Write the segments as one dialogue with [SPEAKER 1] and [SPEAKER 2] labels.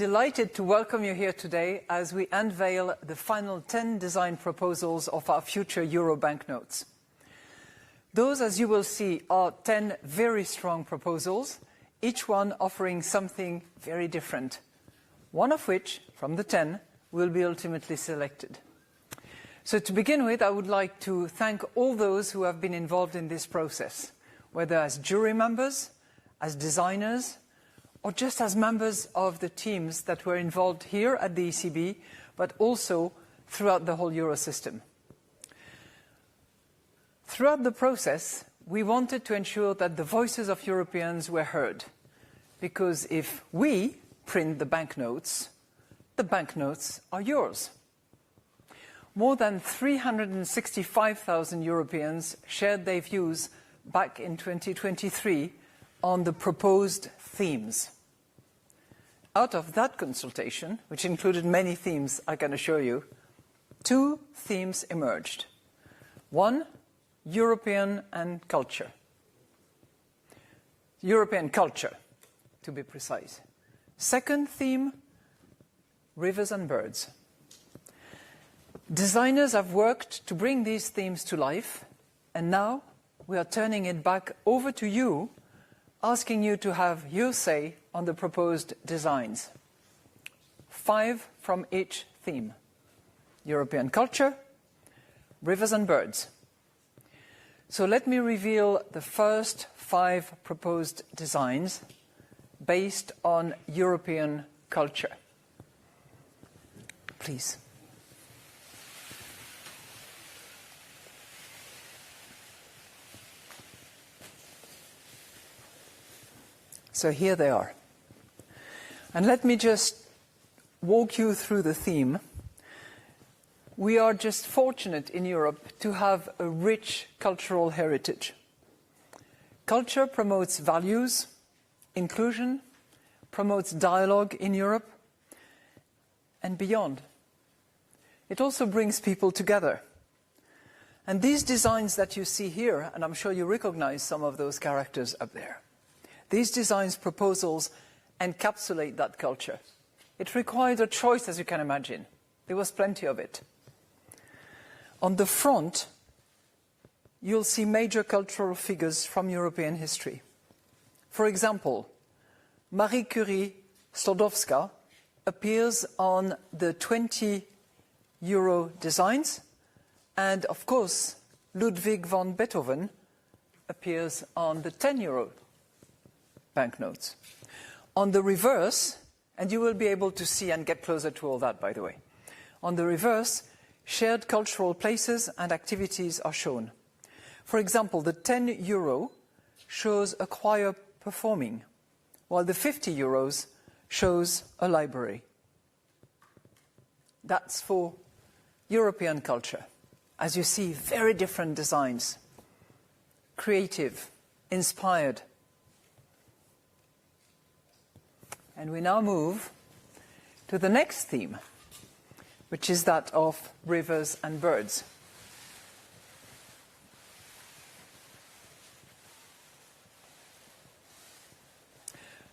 [SPEAKER 1] delighted to welcome you here today as we unveil the final 10 design proposals of our future Euro banknotes. Those, as you will see, are 10 very strong proposals, each one offering something very different, one of which, from the 10, will be ultimately selected. So to begin with, I would like to thank all those who have been involved in this process, whether as jury members, as designers, or just as members of the teams that were involved here at the ECB, but also throughout the whole Euro system. Throughout the process, we wanted to ensure that the voices of Europeans were heard, because if we print the banknotes are yours. More than 365,000 Europeans shared their views back in 2023 on the proposed themes. Out of that consultation, which included many themes I can assure you, 2 themes emerged. One, European and culture. European culture, to be precise. Second theme, rivers and birds. Designers have worked to bring these themes to life, and now we are turning it back over to you, asking you to have your say on the proposed designs. 5 from each theme: European culture, rivers and birds. So let me reveal the first 5 proposed designs based on European culture. Please. So here they are. And let me just walk you through the theme. We are just fortunate in Europe to have a rich cultural heritage. Culture promotes values, inclusion, promotes dialogue in Europe and beyond. It also brings people together. And these designs that you see here, and I'm sure you recognize some of those characters up there, these designs proposals encapsulate that culture. It required a choice, as you can imagine. There was plenty of it. On the front, you'll see major cultural figures from European history. For example, Marie Curie Sklodowska appears on the 20 euro designs, and of course, Ludwig van Beethoven appears on the 10 euro banknotes. On the reverse, and you will be able to see and get closer to all that, by the way. On the reverse, shared cultural places and activities are shown. For example, the 10 euro shows a choir performing, while the 50 euros shows a library. That's for European culture. As you see, very different designs. Creative, inspired. And we now move to the next theme, which is that of rivers and birds.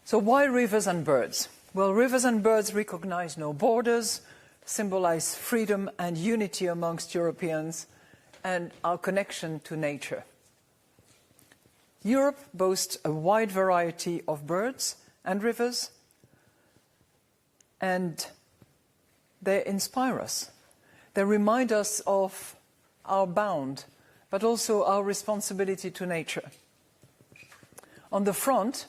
[SPEAKER 1] So why rivers and birds? Well, rivers and birds recognize no borders, symbolize freedom and unity amongst Europeans, and our connection to nature. Europe boasts a wide variety of birds and rivers, and they inspire us. They remind us of our bond, but also our responsibility to nature. On the front,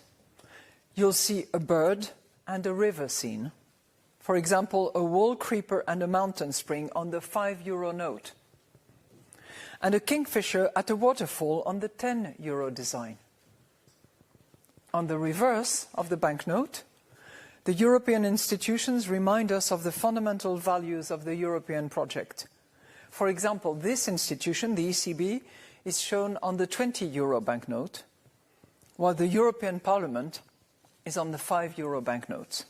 [SPEAKER 1] you'll see a bird and a river scene. For example, a wall creeper and a mountain spring on the 5 euro note, and a kingfisher at a waterfall on the 10 euro design. On the reverse of the banknote, the European institutions remind us of the fundamental values of the European project. For example, this institution, the ECB, is shown on the 20 euro banknote, while the European Parliament is on the 5 euro banknotes.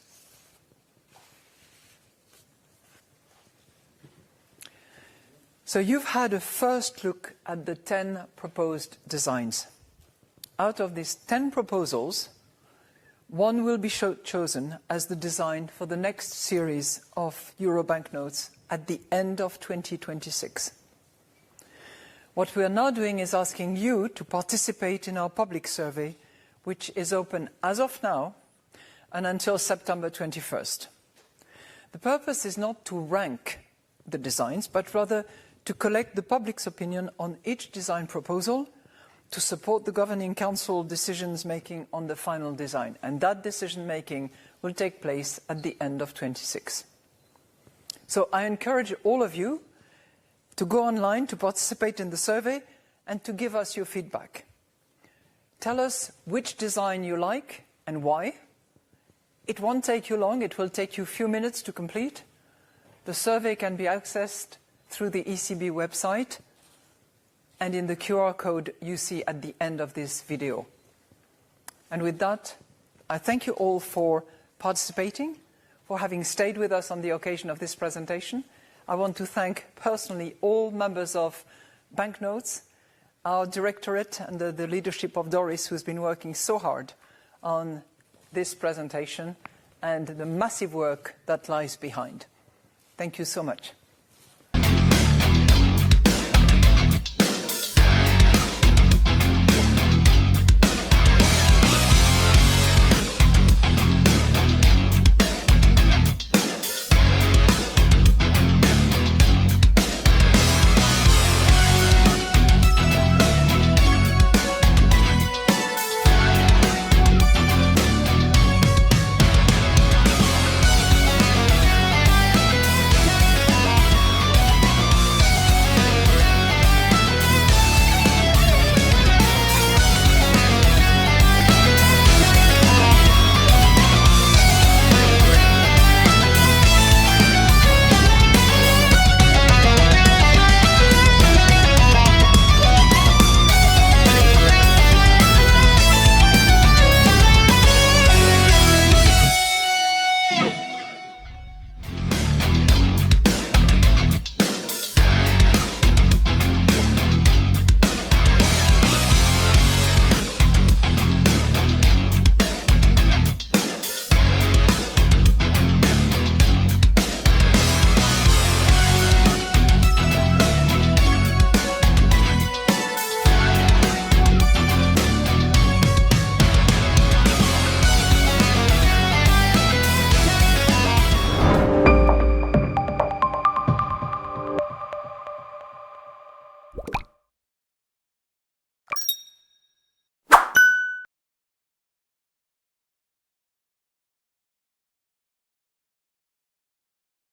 [SPEAKER 1] So you've had a first look at the 10 proposed designs. Out of these 10 proposals, one will be chosen as the design for the next series of Euro banknotes at the end of 2026. What we are now doing is asking you to participate in our public survey, which is open as of now and until September 21st. The purpose is not to rank the designs, but rather to collect the public's opinion on each design proposal to support the Governing Council decisions-making on the final design. And that decision-making will take place at the end of 26. So I encourage all of you to go online, to participate in the survey, and to give us your feedback. Tell us which design you like and why. It won't take you long. It will take you a few minutes to complete. The survey can be accessed through the ECB website and in the QR code you see at the end of this video. And with that, I thank you all for participating, for having stayed with us on the occasion of this presentation. I want to thank personally all members of Banknotes, our directorate under the leadership of Doris, who's been working so hard on this presentation and the massive work that lies behind. Thank you so much.